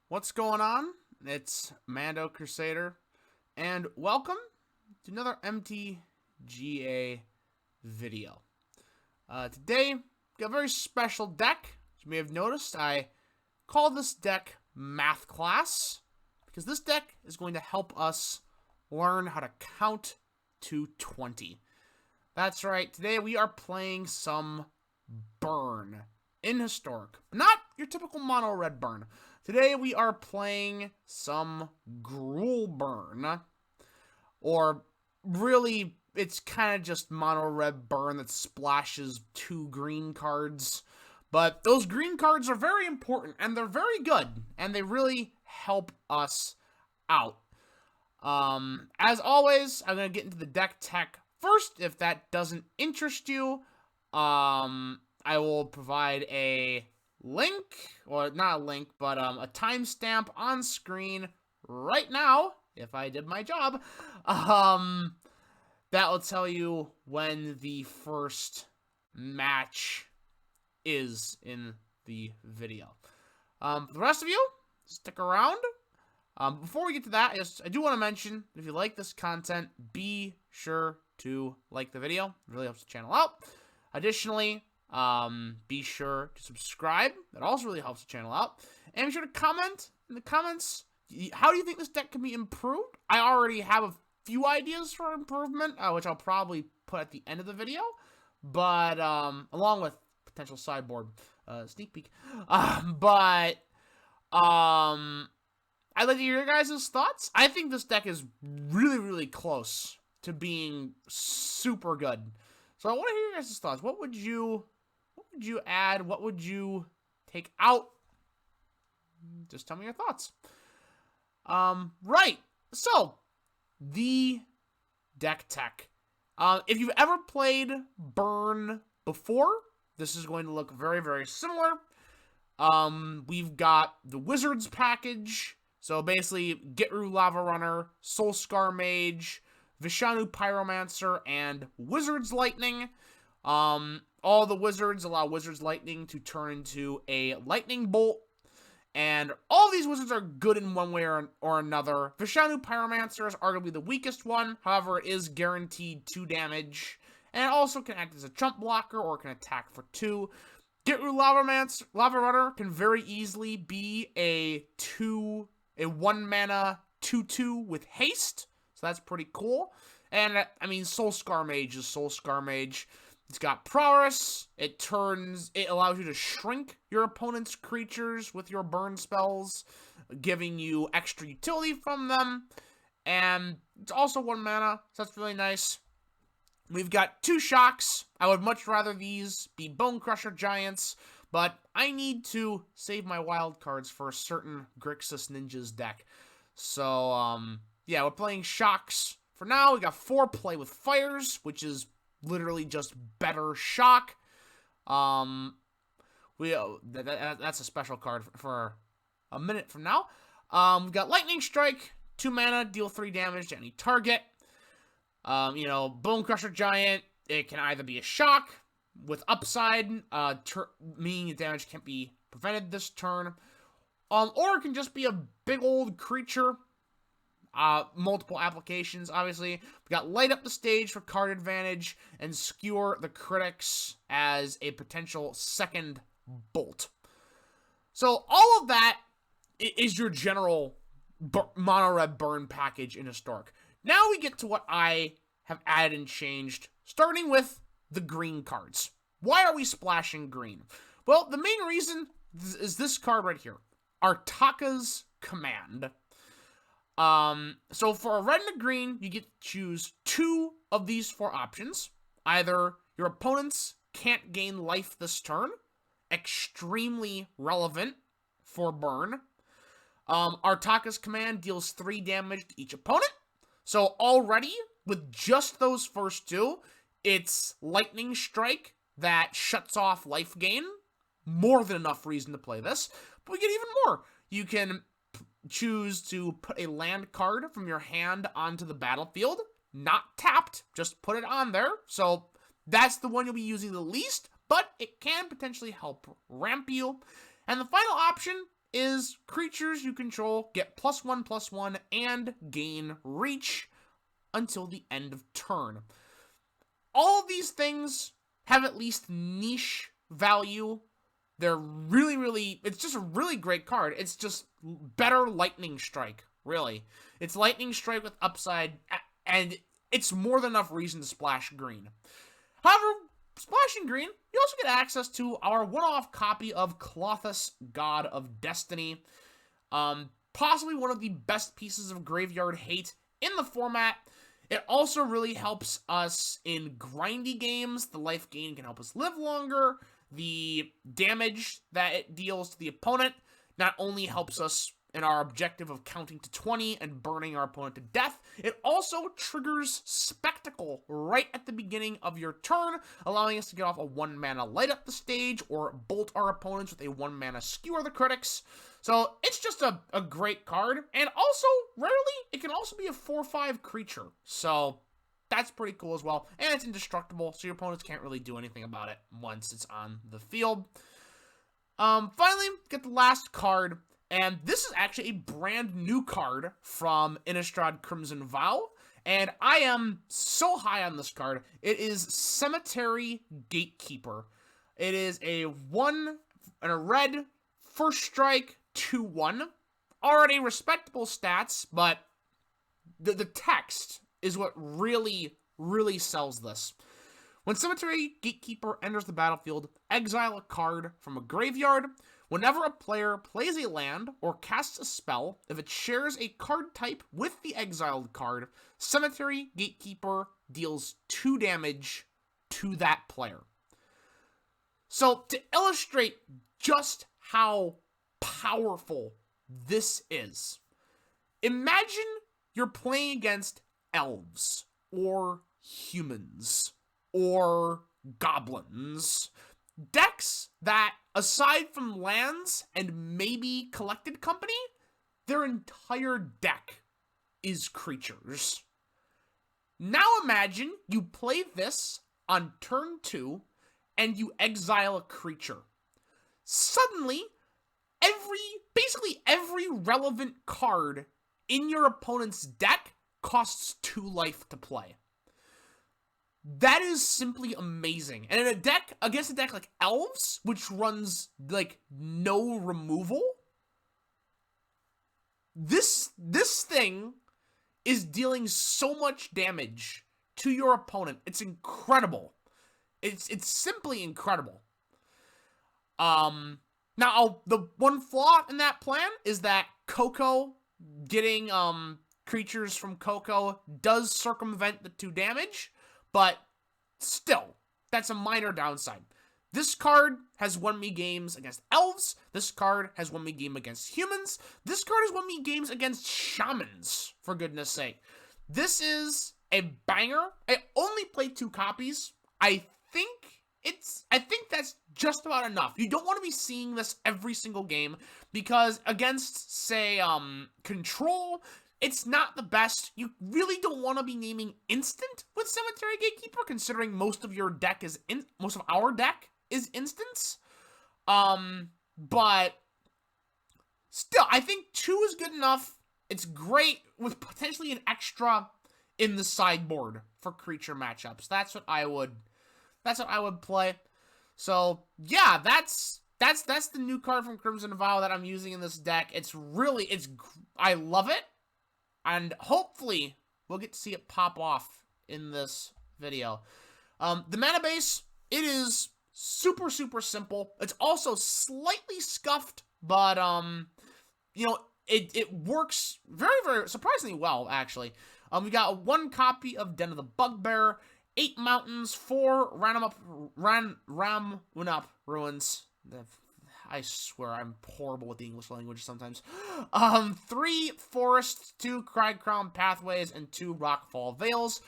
What's going on? It's Mando Crusader, and welcome to another MTGA video. Today, we got a very special deck. As you may have noticed, I call this deck Math Class, because this deck is going to help us learn how to count to 20. That's right, today we are playing some Burn in Historic. Not your typical mono red Burn. Today we are playing some Gruul Burn. Or really, it's kind of just mono red Burn that splashes 2 green cards. But those green cards are very important, and they're very good, and they really help us out. As always, I'm going to get into the deck tech first. If that doesn't interest you, I will provide a link, or not a link, but a timestamp on screen right now, if I did my job, that will tell you when the first match is in the video. For the rest of you, stick around. Before we get to that, I do want to mention, if you like this content, be sure to like the video. It really helps the channel out. Additionally, be sure to subscribe. That also really helps the channel out. And be sure to comment in the comments. How do you think this deck can be improved? I already have a few ideas for improvement, which I'll probably put at the end of the video. But, along with potential sideboard, sneak peek. I'd like to hear your guys' thoughts. I think this deck is really, really close to being super good. So I want to hear your guys' thoughts. What would you add? What would you take out? Just tell me your thoughts. Right. So, the deck tech. If you've ever played Burn before, this is going to look very, very similar. We've got the Wizards package. So basically, Gatekeeper Lava Runner, Soulscar Mage, Vishanu Pyromancer, and Wizard's Lightning. All the wizards allow Wizard's Lightning to turn into a Lightning Bolt. And all these wizards are good in one way or another. Vishanu Pyromancer is arguably the weakest one. However, it is guaranteed 2 damage. And it also can act as a chump blocker or can attack for 2. Gatekeeper Lava Runner can very easily be a 1-mana 2/2 with haste. So that's pretty cool. And, I mean, Soulscar Mage is Soulscar Mage. It's got prowess. It allows you to shrink your opponent's creatures with your burn spells, giving you extra utility from them. And it's also 1 mana, so that's really nice. We've got 2 shocks. I would much rather these be Bone Crusher Giants, but I need to save my wild cards for a certain Grixis Ninjas deck. So, yeah, we're playing shocks. For now, we got 4 Play with Fires, which is literally just better shock. That's a special card for a minute from now. We've got Lightning Strike, 2 mana, deal 3 damage to any target. Bone Crusher Giant, it can either be a shock with upside, meaning the damage can't be prevented this turn, or it can just be a big old creature. Multiple applications, obviously. We got Light Up the Stage for card advantage, and Skewer the Critics as a potential second bolt. So all of that is your general mono-red Burn package in Historic. Now we get to what I have added and changed, starting with the green cards. Why are we splashing green? Well, the main reason is this card right here, Artaka's Command. So for a red and a green, you get to choose 2 of these 4 options. Either your opponents can't gain life this turn, extremely relevant for Burn. Artaka's Command deals 3 damage to each opponent. So already, with just those first 2, it's Lightning Strike that shuts off life gain. More than enough reason to play this. But we get even more. You can choose to put a land card from your hand onto the battlefield. Not tapped, just put it on there. So that's the one you'll be using the least, but it can potentially help ramp you. And the final option is creatures you control get +1/+1 and gain reach until the end of turn. All of these things have at least niche value. They're really, it's just a really great card. It's just better Lightning Strike, really. It's Lightning Strike with upside, and it's more than enough reason to splash green. However, splashing green, you also get access to our one-off copy of Klothys, God of Destiny. Possibly one of the best pieces of graveyard hate in the format. It also really helps us in grindy games. The life gain can help us live longer. The damage that it deals to the opponent not only helps us in our objective of counting to 20 and burning our opponent to death, it also triggers Spectacle right at the beginning of your turn, allowing us to get off a 1-mana Light Up the Stage or bolt our opponents with a 1-mana Skewer the Critics. So it's just a great card, and also, rarely, it can also be a 4/5 creature. So that's pretty cool as well, and it's indestructible, so your opponents can't really do anything about it once it's on the field. Finally, get the last card, and this is actually a brand new card from Innistrad Crimson Vow, and I am so high on this card. It is Cemetery Gatekeeper. It is a 1 and a red, first strike, 2/1. Already respectable stats, but the text is what really sells this. When Cemetery Gatekeeper enters the battlefield, exile a card from a graveyard. Whenever a player plays a land or casts a spell, if it shares a card type with the exiled card, Cemetery Gatekeeper deals 2 damage to that player. So, to illustrate just how powerful this is, imagine you're playing against elves, or humans, or goblins. Decks that, aside from lands and maybe Collected Company, their entire deck is creatures. Now imagine you play this on turn 2, and you exile a creature. Suddenly, basically every relevant card in your opponent's deck costs 2 life to play. That is simply amazing. And in a deck, against a deck like Elves, which runs, like, no removal, this thing is dealing so much damage to your opponent. It's incredible. It's simply incredible. Now, the one flaw in that plan is that Coco, getting, creatures from Coco does circumvent the 2 damage, but still, that's a minor downside. This card has won me games against elves. This card has won me game against humans. This card has won me games against shamans, for goodness sake. This is a banger. I only played 2 copies. I think that's just about enough. You don't want to be seeing this every single game, because against, say, Control, it's not the best. You really don't want to be naming instant with Cemetery Gatekeeper, considering most of your deck is most of our deck is instants. But still, I think 2 is good enough. It's great with potentially an extra in the sideboard for creature matchups. That's what I would play. So yeah, that's the new card from Crimson Vow that I'm using in this deck. I love it. And hopefully, we'll get to see it pop off in this video. The mana base, it is super simple. It's also slightly scuffed, but, it works very surprisingly well, actually. We got 1 copy of Den of the Bugbear, 8 mountains, 4 Ramunap ruins. I swear I'm horrible with the English language sometimes. 3 forests, 2 Crag-Crown Pathways, and 2 Rockfall Vales.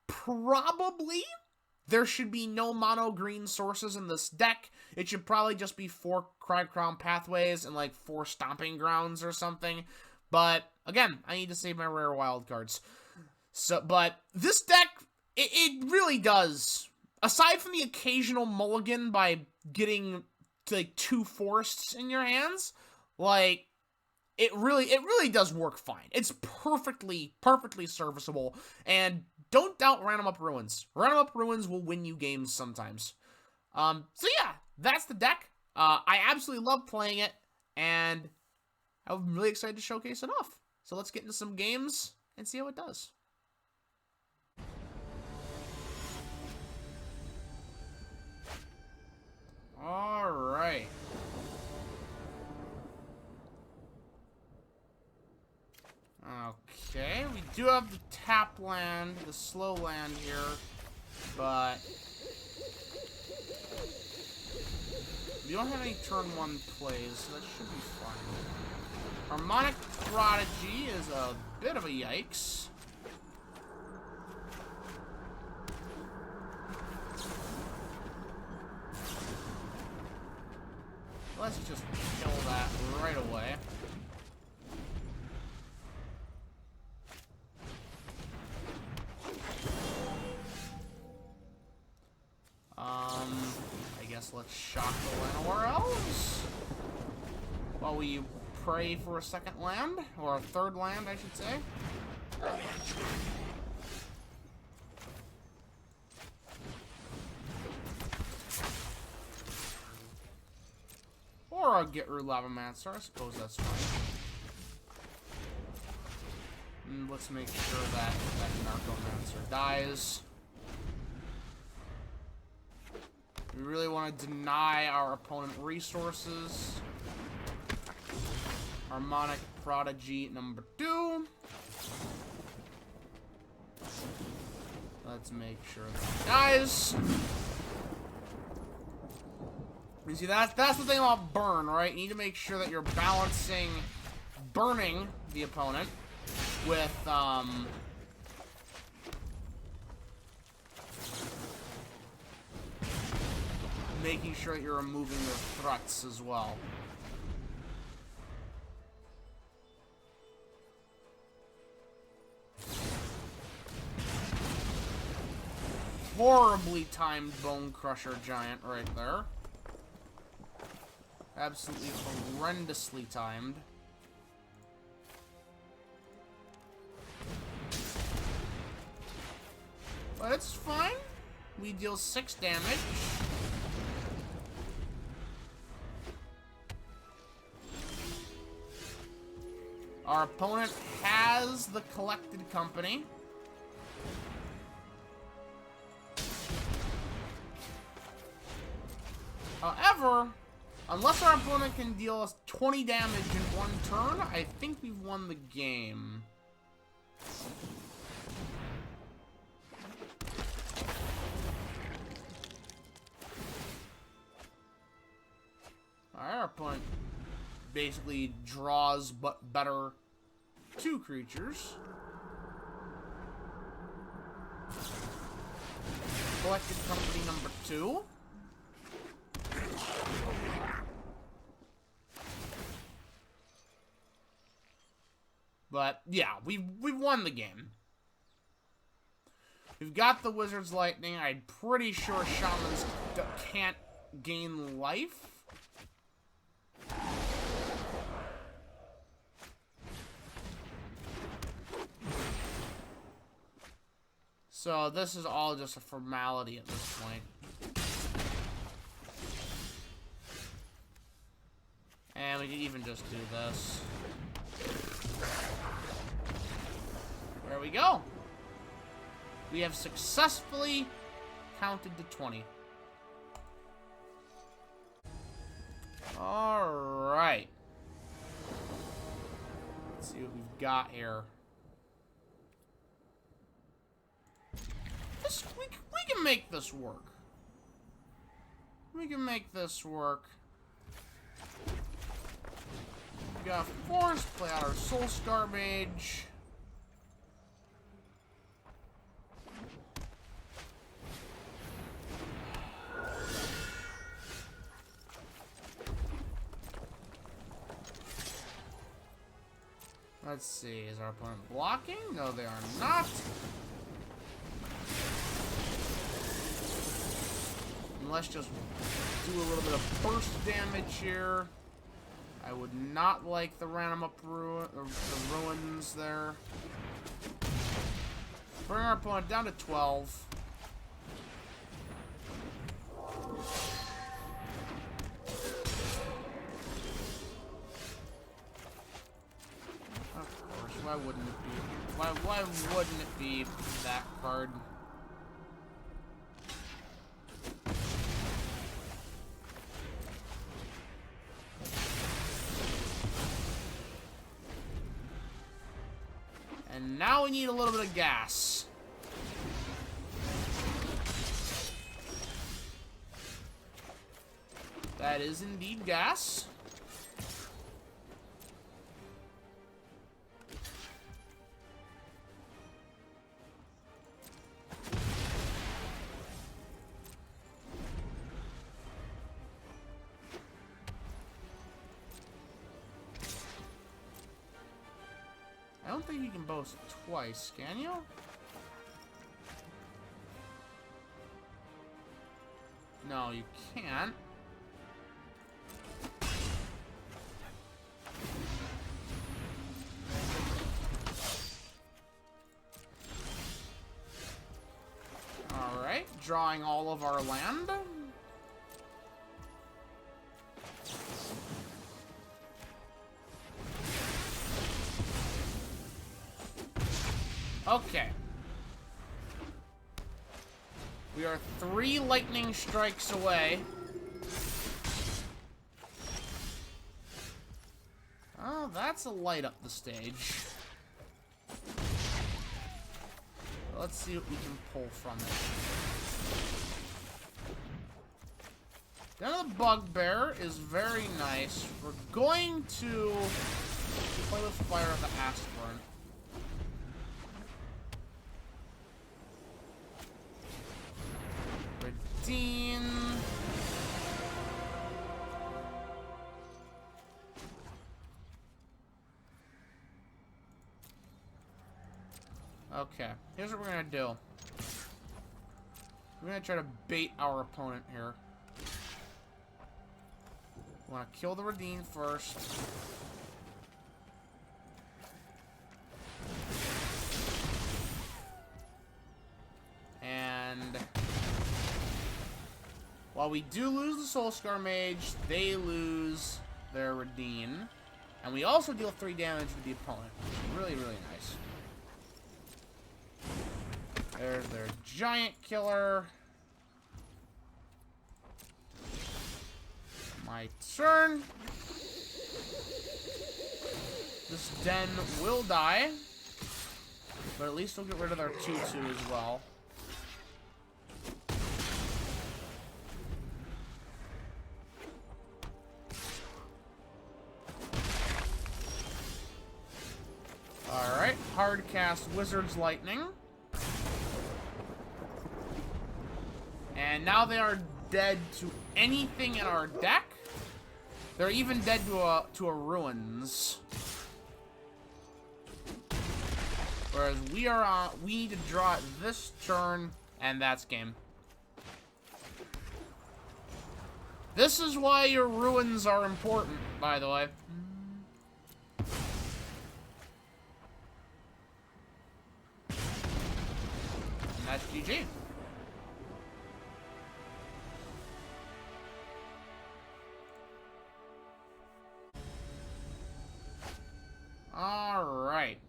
Probably there should be no mono green sources in this deck. It should probably just be 4 Crag-Crown Pathways and like 4 Stomping Grounds or something. But again, I need to save my rare wild cards. So, but this deck, it really does. Aside from the occasional mulligan by getting to like 2 forests in your hands, Like, it really does work fine. It's perfectly serviceable, and don't doubt Random Up Ruins. Random Up Ruins will win you games sometimes. So yeah, that's the deck. I absolutely love playing it, and I'm really excited to showcase it off. So let's get into some games and see how it does. Alright. Okay, we do have the tap land, the slow land here, but we don't have any turn 1 plays, so that should be fine. Harmonic Prodigy is a bit of a yikes. Let's just kill that right away. I guess let's shock the Llanowar Elves while we pray for a second land, or a third land, I should say. Or a Gruul Lavamancer, I suppose that's fine. And let's make sure that Narcomancer dies. We really want to deny our opponent resources. Harmonic Prodigy number 2. Let's make sure that dies. You see, that's the thing about burn, right? You need to make sure that you're balancing burning the opponent with, making sure that you're removing their threats as well. Horribly timed Bone Crusher Giant right there. Absolutely horrendously timed. But it's fine. We deal 6 damage. Our opponent has the Collected Company. However, unless our opponent can deal us 20 damage in 1 turn, I think we've won the game. Alright, our opponent basically draws but better 2 creatures. Collected Company number 2. But yeah, we've won the game. We've got the Wizard's Lightning. I'm pretty sure Shamans can't gain life. So this is all just a formality at this point. And we can even just do this. There we go. We have successfully counted to 20. Alright. Let's see what we've got here. We can make this work. We can make this work. We got Force, play out our Soulscar Mage. Let's see, is our opponent blocking? No, they are not. And let's just do a little bit of burst damage here. I would not like the random the ruins there. Bring our opponent down to 12. Of course, why wouldn't it be? Why wouldn't it be that card? And now we need a little bit of gas. That is indeed gas. I don't think you can boast twice, can you? No, you can't. Alright, drawing all of our land. Okay. We are 3 lightning strikes away. Oh, that's a light up the stage. Let's see what we can pull from it. Now the Bugbear is very nice. We're going to play with Fire of the Astburn. Redeem. Okay, here's what we're gonna do. We're gonna try to bait our opponent here. We wanna kill the Redeem first. And while we do lose the Soulscar Mage, they lose their Redeem. And we also deal 3 damage to the opponent, which is really, really nice. There's their giant killer. My turn. This den will die. But at least we'll get rid of their 2-2 as well. Alright, hard cast Wizard's Lightning. And now they are dead to anything in our deck. They're even dead to a Ruins. Whereas we need to draw it this turn, and that's game. This is why your Ruins are important, by the way. And that's GG. Alright.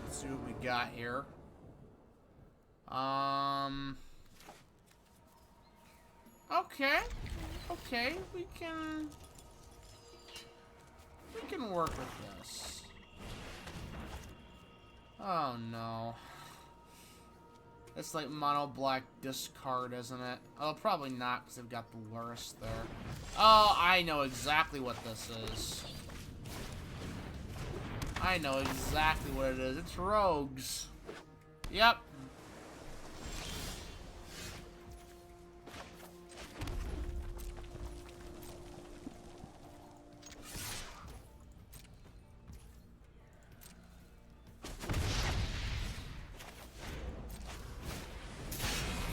Let's see what we got here. Okay. Okay, we can work with this. Oh no. It's like mono black discard, isn't it? Oh, probably not, because they've got the Lurrus there. Oh, I know exactly what this is. I know exactly what it is. It's rogues. Yep.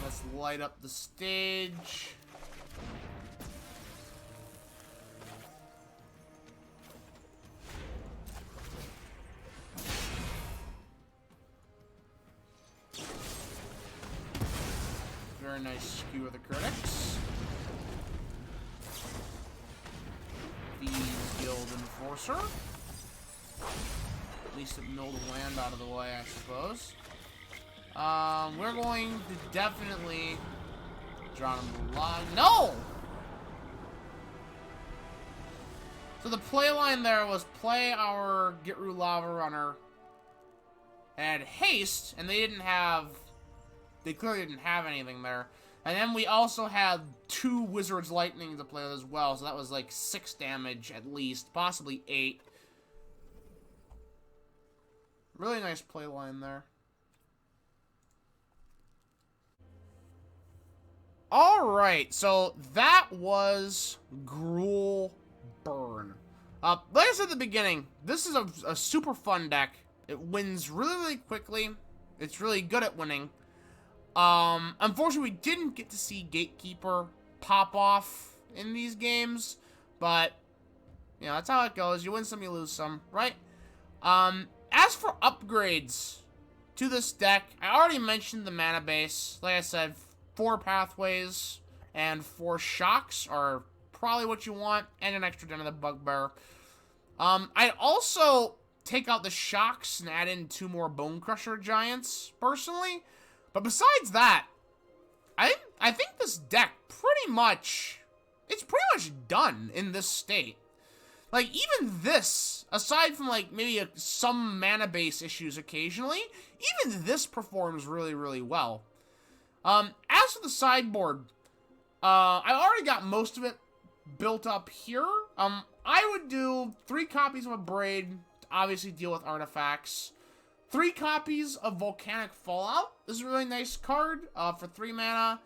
Let's light up the stage. Very nice Skewer the Critics. Thieves Guild Enforcer. At least it milled land out of the way, I suppose. We're going to definitely draw them line. No! So the play line there was play our Gruul Lava Runner and haste, and they clearly didn't have anything there. And then we also had 2 Wizard's Lightning to play with as well, so that was like 6 damage at least, possibly 8. Really nice play line there. Alright, so that was Gruul Burn. Like I said at the beginning, this is a super fun deck. It wins really, really quickly. It's really good at winning. Unfortunately, we didn't get to see Gatekeeper pop off in these games, but, you know, that's how it goes. You win some, you lose some, right? As for upgrades to this deck, I already mentioned the mana base. Like I said, 4 pathways and 4 shocks are probably what you want, and an extra Den of the Bugbear. I'd also take out the shocks and add in 2 more Bone Crusher Giants, personally. But besides that, I think this deck it's pretty much done in this state. Like, even this, aside from, like, maybe some mana base issues occasionally, even this performs really, really well. As for the sideboard, I already got most of it built up here. I would do 3 copies of a Braid to obviously deal with artifacts. 3 copies of Volcanic Fallout. This is a really nice card for 3 mana.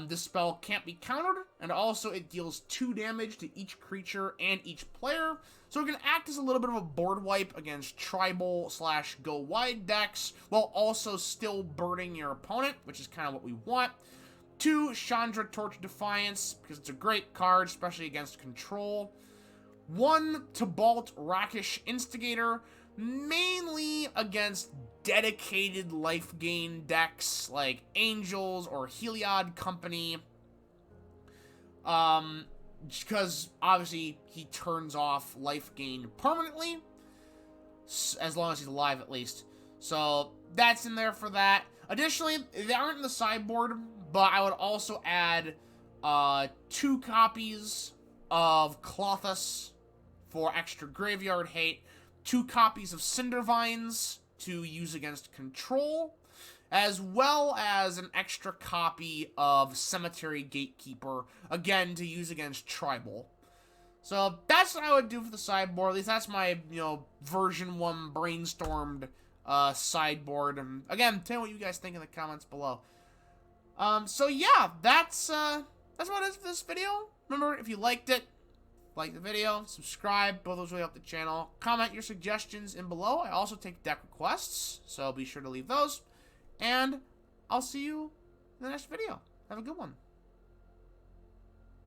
This spell can't be countered, and also it deals 2 damage to each creature and each player. So it can act as a little bit of a board wipe against tribal / go wide decks, while also still burning your opponent, which is kind of what we want. 2 Chandra Torch Defiance, because it's a great card, especially against control. 1 Tibalt Rakish Instigator, mainly against dedicated life gain decks like Angels or Heliod Company. Because obviously he turns off life gain permanently, as long as he's alive at least. So that's in there for that. Additionally, they aren't in the sideboard, but I would also add 2 copies of Klothys for extra graveyard hate, 2 copies of Cindervines to use against control, as well as an extra copy of Cemetery Gatekeeper, again, to use against tribal. So that's what I would do for the sideboard. At least that's my, version 1 brainstormed sideboard. And again, tell me what you guys think in the comments below. So yeah, that's what it is for this video. Remember, if you liked it, like the video, subscribe, both those really help the channel. Comment your suggestions in below. I also take deck requests, so be sure to leave those. And I'll see you in the next video. Have a good one.